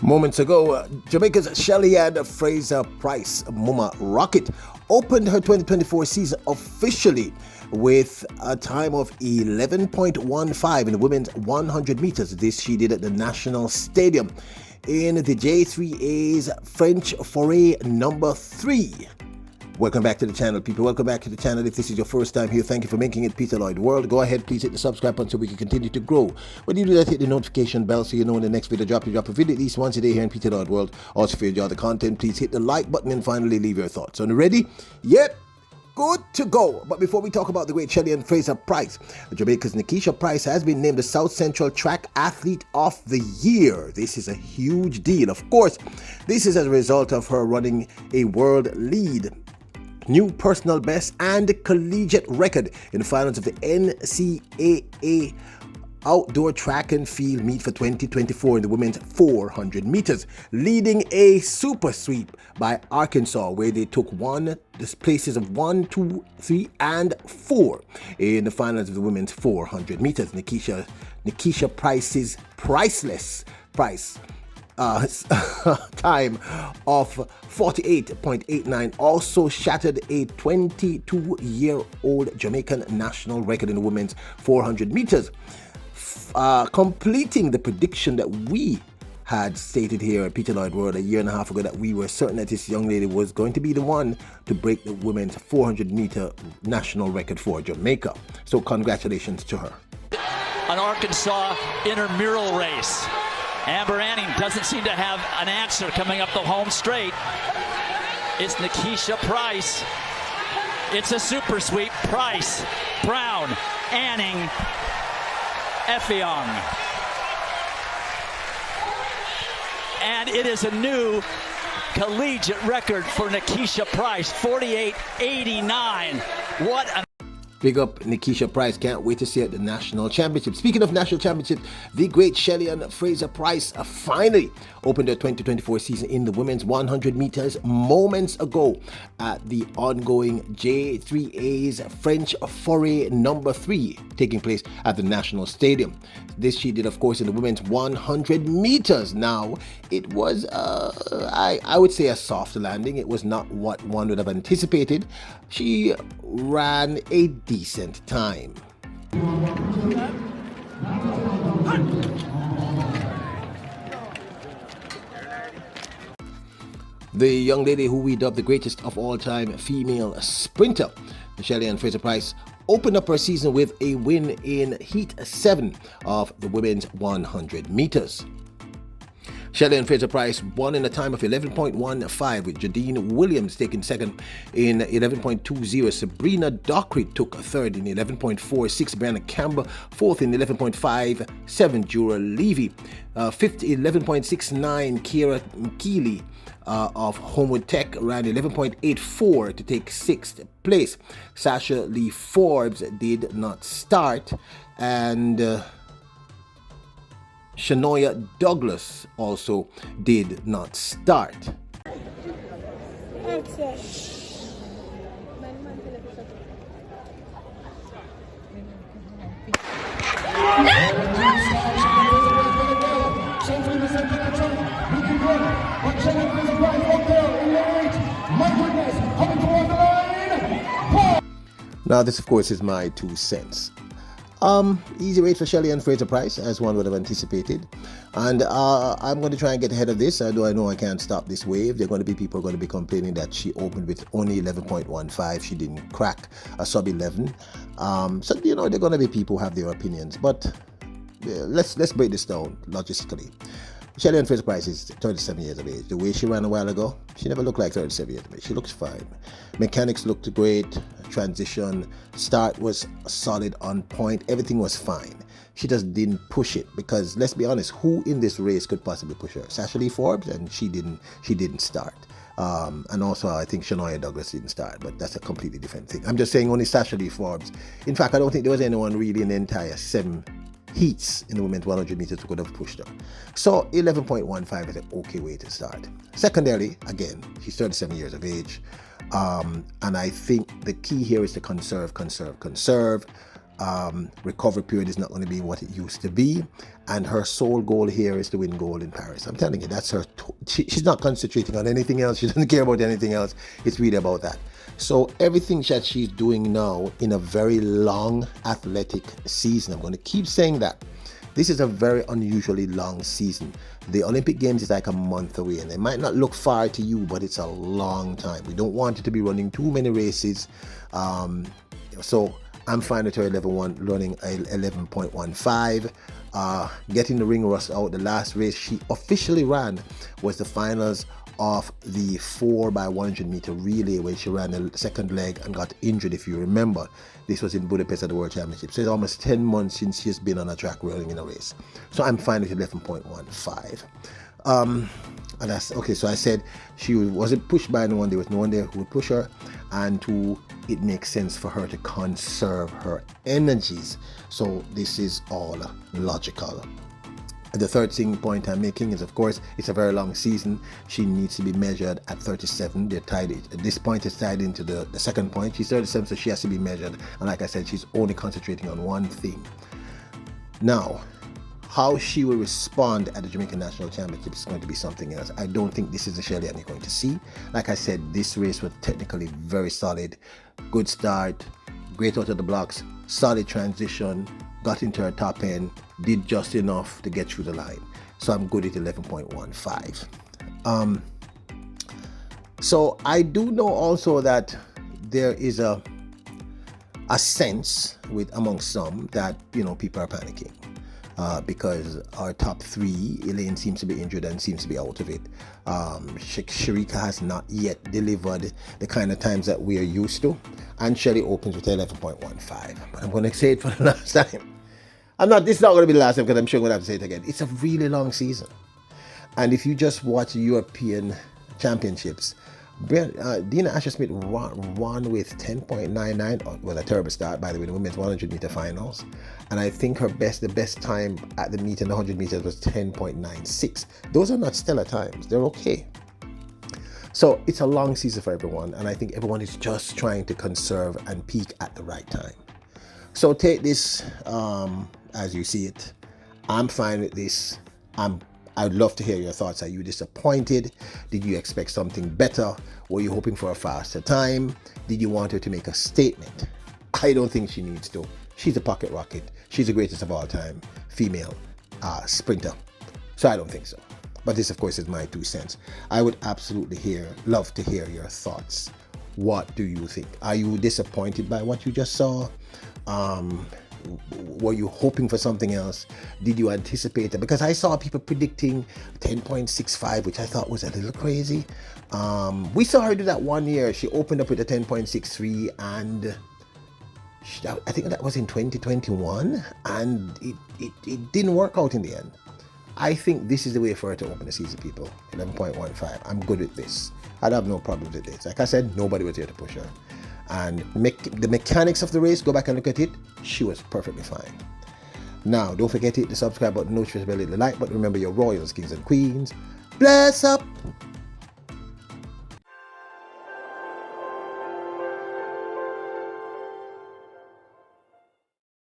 Moments ago, Jamaica's Shelly-Ann Fraser-Pryce, Mama Rocket, opened her 2024 season officially with a time of 11.15 in the women's 100 meters. This she did at the National Stadium in the J3A's French Foray number 3. Welcome back to the channel, people. Welcome back to the channel. If this is your first time here, thank you for making it Peter Lloyd World. Go ahead, please hit the subscribe button so we can continue to grow. When you do that, hit the notification bell so you know when the next video drop. You drop a video at least once a day here in Peter Lloyd World. Also, if you enjoy the content, please hit the like button and finally leave your thoughts. So, ready? Yep. Good to go. But before we talk about the great Shelly-Ann Fraser-Pryce, Jamaica's Nickisha Pryce has been named the South Central Track Athlete of the Year. This is a huge deal. Of course, this is as a result of her running a world lead, new personal best and collegiate record in the finals of the NCAA Outdoor Track and Field Meet for 2024 in the women's 400 meters, leading a super sweep by Arkansas, where they took the places of 1, 2, 3, and 4 in the finals of the women's 400 meters. Nickisha Pryce's priceless price time of 48.89 also shattered a 22-year-old Jamaican national record in the women's 400 meters, completing the prediction that we had stated here at Peter Lloyd World a year and a half ago, that we were certain that this young lady was going to be the one to break the women's 400-meter national record for Jamaica. So congratulations to her. An Arkansas intramural race. Amber Anning doesn't seem to have an answer coming up the home straight. It's Nickisha Pryce. It's a super sweep. Pryce, Brown, Anning, Effiong. And it is a new collegiate record for Nickisha Pryce, 48.89. What an Big up Nickisha Pryce. Can't wait to see her at the national championship. Speaking of national championship, the great Shelly-Ann Fraser-Pryce finally opened her 2024 season in the women's 100 meters moments ago at the ongoing J3A's French Foray number 3, taking place at the National Stadium. This she did, of course, in the women's 100 meters. Now, it was, I would say, a soft landing. It was not what one would have anticipated. She ran a decent time. The young lady who we dubbed the greatest of all time female sprinter, Shelly-Ann Fraser-Pryce, opened up her season with a win in Heat 7 of the women's 100 meters. Shelly-Ann Fraser-Pryce won in a time of 11.15, with Jadine Williams taking second in 11.20. Sabrina Dockery took third in 11.46. Brianna Campbell fourth in 11.57. Jura Levy fifth in 11.69. Kira McKeely of Homewood Tech ran 11.84 to take sixth place. Sasha Lee Forbes did not start, and Shanoya Douglas also did not start. Now this, of course, is my 2 cents. Easy rate for Shelly-Ann Fraser-Pryce, as one would have anticipated. And I'm going to try and get ahead of this, although I know I can't stop this wave. There are going to be people going to be complaining that she opened with only 11.15. She didn't crack a sub 11. So, you know, there are going to be people who have their opinions. But let's break this down logistically. Shelly-Ann Fraser-Pryce is 37 years of age. The way she ran a while ago, she never looked like 37 years of age. She looks fine. Mechanics looked great. Transition, start was solid, on point. Everything was fine. She just didn't push it, because let's be honest, who in this race could possibly push her? Sasha Lee Forbes, and she didn't start. And also I think Shanoya Douglas didn't start, but that's a completely different thing. I'm just saying only Sasha Lee Forbes. In fact, I don't think there was anyone really in the entire 7 heats in the women's 100 meters who could have pushed her. So 11.15 is an okay way to start. Secondarily, again, she's 37 years of age. And I think the key here is to conserve. recovery period is not going to be what it used to be, and her sole goal here is to win gold in Paris. I'm telling you, that's her. She's not concentrating on anything else. She doesn't care about anything else. It's really about that. So everything that she's doing now in a very long athletic season, I'm going to keep saying that. This is a very unusually long season. The Olympic Games is like a month away, and it might not look far to you, but it's a long time. We don't want you to be running too many races. So I'm fine with her 11.1, running 11.15. Getting the ring rust out. The last race she officially ran was the finals of the 4x100 meter relay, where she ran the second leg and got injured, if you remember. This was in Budapest at the World Championship. So it's almost 10 months since she's been on a track running in a race. So I'm fine with 11.15. And that's okay. So I said she wasn't pushed by anyone. There was no one there who would push her, and it makes sense for her to conserve her energies. So this is all logical. The third point I'm making is, of course, it's a very long season. She needs to be measured at 37. They're tied. This point is tied into the second point. She's 37, so she has to be measured. And like I said, she's only concentrating on one thing. Now, how she will respond at the Jamaican National Championship is going to be something else. I don't think this is the Shelly-Ann you're going to see. Like I said, this race was technically very solid. Good start, great out of the blocks, solid transition, got into her top end, did just enough to get through the line. So I'm good at 11.15. So I do know also that there is a sense amongst some that, people are panicking. Because our top three, Elaine seems to be injured and seems to be out of it. Sharika has not yet delivered the kind of times that we are used to. And Shelly opens with 11.15. But I'm going to say it for the last time. This is not going to be the last time, because I'm sure I'm going to have to say it again. It's a really long season. And if you just watch the European Championships, Dina Asher-Smith won with 10.99. Well, a terrible start, by the way, the women's 100 meter finals. And I think the best time at the meet in the 100 meters was 10.96. Those are not stellar times. They're okay. So it's a long season for everyone. And I think everyone is just trying to conserve and peak at the right time. So take this as you see it. I'm fine with this. I'd love to hear your thoughts. Are you disappointed? Did you expect something better? Were you hoping for a faster time? Did you want her to make a statement? I don't think she needs to. She's a pocket rocket. She's the greatest of all time female sprinter. So I don't think so. But this, of course, is my 2 cents. I would absolutely love to hear your thoughts. What do you think? Are you disappointed by what you just saw? Were you hoping for something else? Did you anticipate it? Because I saw people predicting 10.65, which I thought was a little crazy. We saw her do that one year. She opened up with a 10.63, and I think that was in 2021, and it didn't work out in the end. I think this is the way for her to open the season, people. 11.15. I'm good with this. I'd have no problem with this. Like I said, nobody was here to push her. And the mechanics of the race, go back and look at it. She was perfectly fine. Now, don't forget to hit the subscribe button, notification bell, hit the like button. Remember, your royals, kings and queens. Bless up.